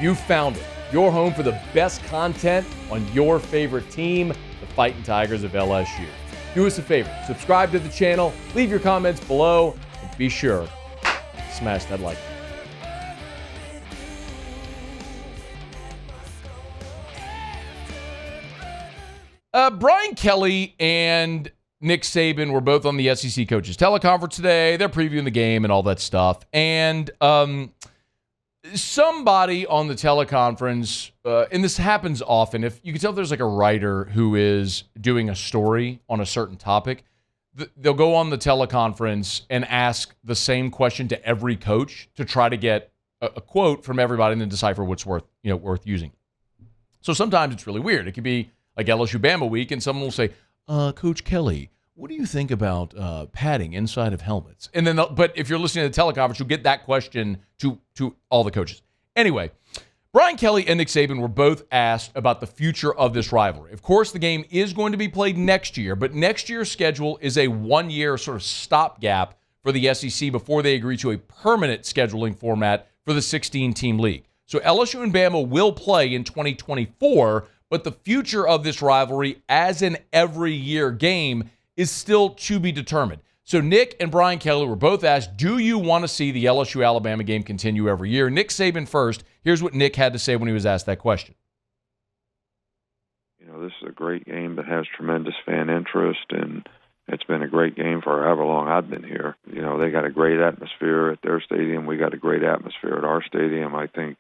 You found it. Your home for the best content on your favorite team, the Fighting Tigers of LSU. Do us a favor, subscribe to the channel, leave your comments below, and be sure to smash that like button. Brian Kelly and Nick Saban were both on the SEC Coaches Teleconference today. They're previewing the game and all that stuff. And somebody on the teleconference, and this happens often, if you can tell if there's like a writer who is doing a story on a certain topic, they'll go on the teleconference and ask the same question to every coach to try to get a quote from everybody and then decipher what's worth using. So sometimes it's really weird. It could be like LSU-Bama week, and someone will say, Coach Kelly, what do you think about padding inside of helmets? And then, but if you're listening to the teleconference, you'll get that question to all the coaches. Anyway, Brian Kelly and Nick Saban were both asked about the future of this rivalry. Of course, the game is going to be played next year, but next year's schedule is a one-year sort of stopgap for the SEC before they agree to a permanent scheduling format for the 16-team league. So LSU and Bama will play in 2024, but the future of this rivalry as an every-year game is still to be determined. So Nick and Brian Kelly were both asked, do you want to see the LSU-Alabama game continue every year? Nick Saban first. Here's what Nick had to say when he was asked that question. You know, this is a great game that has tremendous fan interest, and it's been a great game for however long I've been here. You know, they got a great atmosphere at their stadium. We got a great atmosphere at our stadium. I think,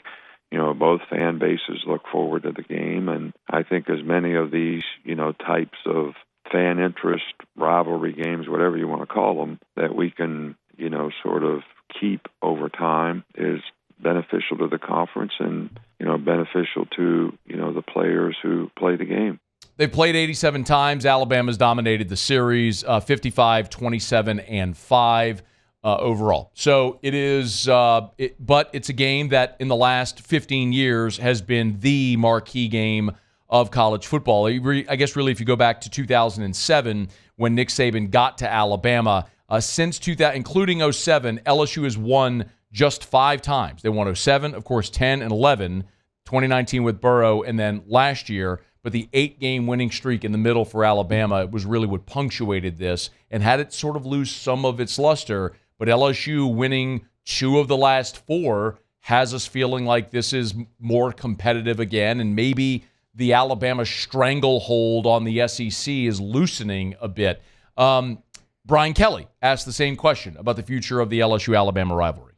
you know, both fan bases look forward to the game, and I think as many of these, you know, types of fan interest, rivalry games, whatever you want to call them, that we can, you know, sort of keep over time is beneficial to the conference and, you know, beneficial to, you know, the players who play the game. They've played 87 times. Alabama's dominated the series, 55, 27, and 5 overall. So it is, but it's a game that in the last 15 years has been the marquee game of college football. I guess really if you go back to 2007 when Nick Saban got to Alabama, since 2000, including 07, LSU has won just 5 times. They won 07, of course, 10 and 11, 2019 with Burrow, and then last year. But the 8-game winning streak in the middle for Alabama was really what punctuated this and had it sort of lose some of its luster. But LSU winning 2 of the last 4 has us feeling like this is more competitive again, and maybe the Alabama stranglehold on the SEC is loosening a bit. Brian Kelly asked the same question about the future of the LSU-Alabama rivalry.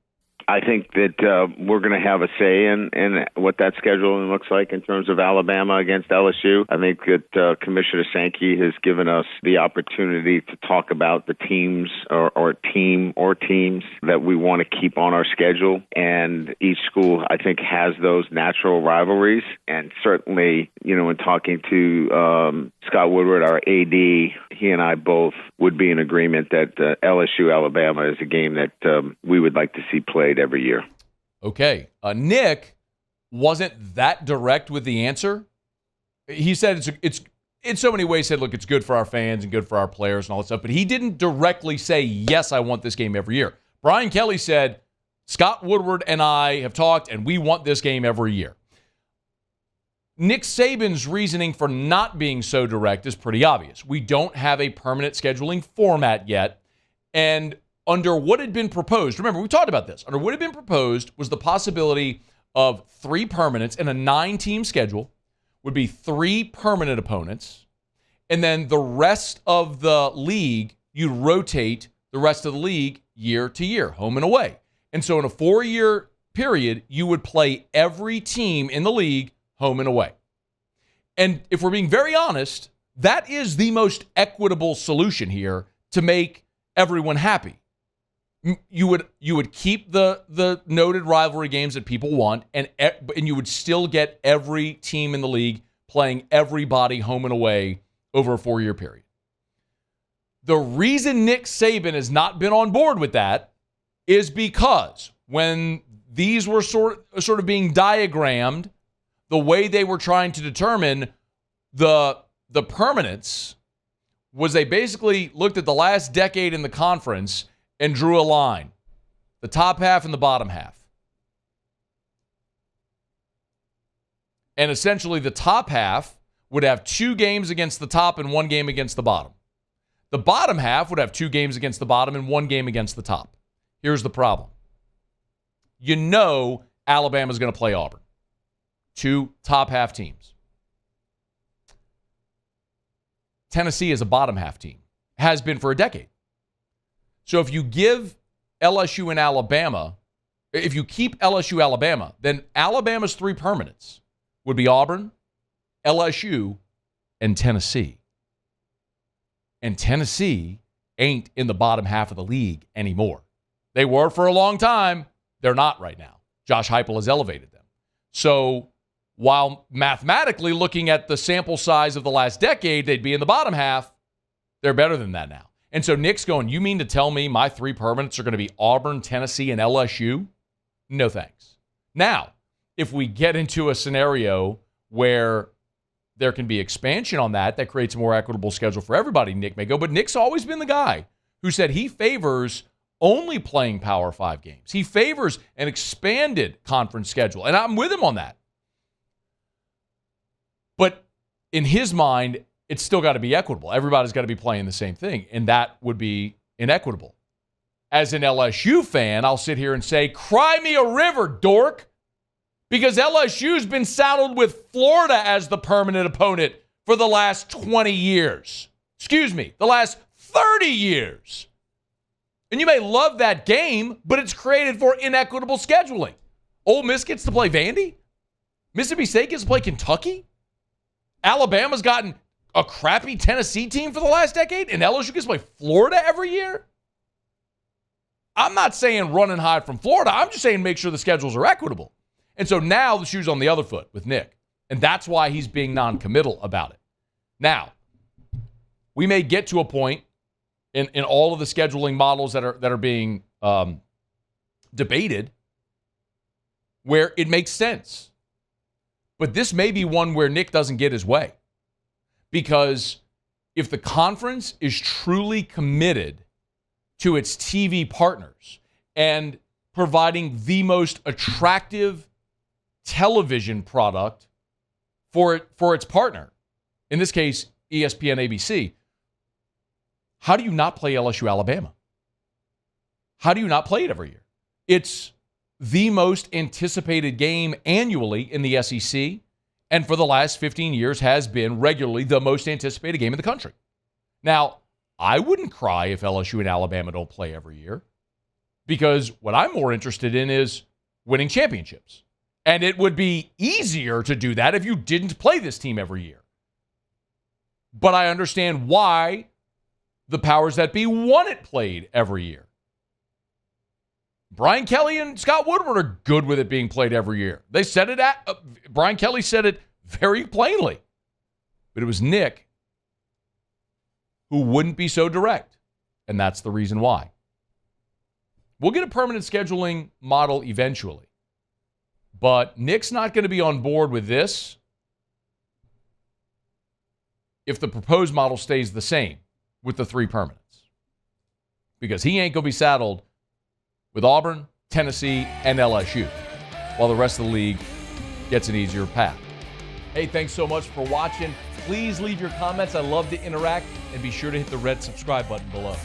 I think that we're going to have a say in what that scheduling looks like in terms of Alabama against LSU. I think that Commissioner Sankey has given us the opportunity to talk about the teams or teams that we want to keep on our schedule. And each school, I think, has those natural rivalries. And certainly, you know, when talking to Scott Woodward, our AD, he and I both would be in agreement that LSU-Alabama is a game that we would like to see played every year. Okay. Nick wasn't that direct with the answer. He said it's in so many ways said, look, it's good for our fans and good for our players and all that stuff, but he didn't directly say, yes, I want this game every year. Brian Kelly said, Scott Woodward and I have talked, and we want this game every year. Nick Saban's reasoning for not being so direct is pretty obvious. We don't have a permanent scheduling format yet, and under what had been proposed, remember, we talked about this. Under what had been proposed was the possibility of 3 permanents in a 9-team schedule would be 3 permanent opponents, and then the rest of the league, you'd rotate the rest of the league year to year, home and away. And so in a 4-year period, you would play every team in the league home and away. And if we're being very honest, that is the most equitable solution here to make everyone happy. You would keep the noted rivalry games that people want, and you would still get every team in the league playing everybody home and away over a 4-year period. The reason Nick Saban has not been on board with that is because when these were sort of being diagrammed, the way they were trying to determine the permanence was they basically looked at the last decade in the conference and drew a line, the top half and the bottom half. And essentially the top half would have 2 games against the top and 1 game against the bottom. The bottom half would have 2 games against the bottom and 1 game against the top. Here's the problem. You know Alabama's going to play Auburn. 2 top half teams. Tennessee is a bottom half team. Has been for a decade. So if you give LSU and Alabama, if you keep LSU-Alabama, then Alabama's 3 permanents would be Auburn, LSU, and Tennessee. And Tennessee ain't in the bottom half of the league anymore. They were for a long time. They're not right now. Josh Heupel has elevated them. So while mathematically looking at the sample size of the last decade, they'd be in the bottom half, they're better than that now. And so Nick's going, you mean to tell me my 3 permanents are going to be Auburn, Tennessee, and LSU? No thanks. Now, if we get into a scenario where there can be expansion on that creates a more equitable schedule for everybody, Nick may go. But Nick's always been the guy who said he favors only playing Power 5 games. He favors an expanded conference schedule, and I'm with him on that. But in his mind, it's still got to be equitable. Everybody's got to be playing the same thing, and that would be inequitable. As an LSU fan, I'll sit here and say, cry me a river, dork, because LSU's been saddled with Florida as the permanent opponent for the last 20 years. Excuse me, the last 30 years. And you may love that game, but it's created for inequitable scheduling. Ole Miss gets to play Vandy. Mississippi State gets to play Kentucky. Alabama's gotten a crappy Tennessee team for the last decade, and LSU gets to play Florida every year? I'm not saying run and hide from Florida. I'm just saying make sure the schedules are equitable. And so now the shoe's on the other foot with Nick. And that's why he's being non-committal about it. Now, we may get to a point in all of the scheduling models that are being debated where it makes sense. But this may be one where Nick doesn't get his way. Because if the conference is truly committed to its TV partners and providing the most attractive television product for its partner, in this case, ESPN ABC, how do you not play LSU-Alabama? How do you not play it every year? It's the most anticipated game annually in the SEC, and for the last 15 years has been regularly the most anticipated game in the country. Now, I wouldn't cry if LSU and Alabama don't play every year, because what I'm more interested in is winning championships. And it would be easier to do that if you didn't play this team every year. But I understand why the powers that be want it played every year. Brian Kelly and Scott Woodward are good with it being played every year. They said it Brian Kelly said it very plainly. But it was Nick who wouldn't be so direct. And that's the reason why. We'll get a permanent scheduling model eventually. But Nick's not going to be on board with this if the proposed model stays the same with the 3 permanents. Because he ain't going to be saddled with Auburn, Tennessee, and LSU, while the rest of the league gets an easier path. Hey, thanks so much for watching. Please leave your comments. I love to interact, and be sure to hit the red subscribe button below.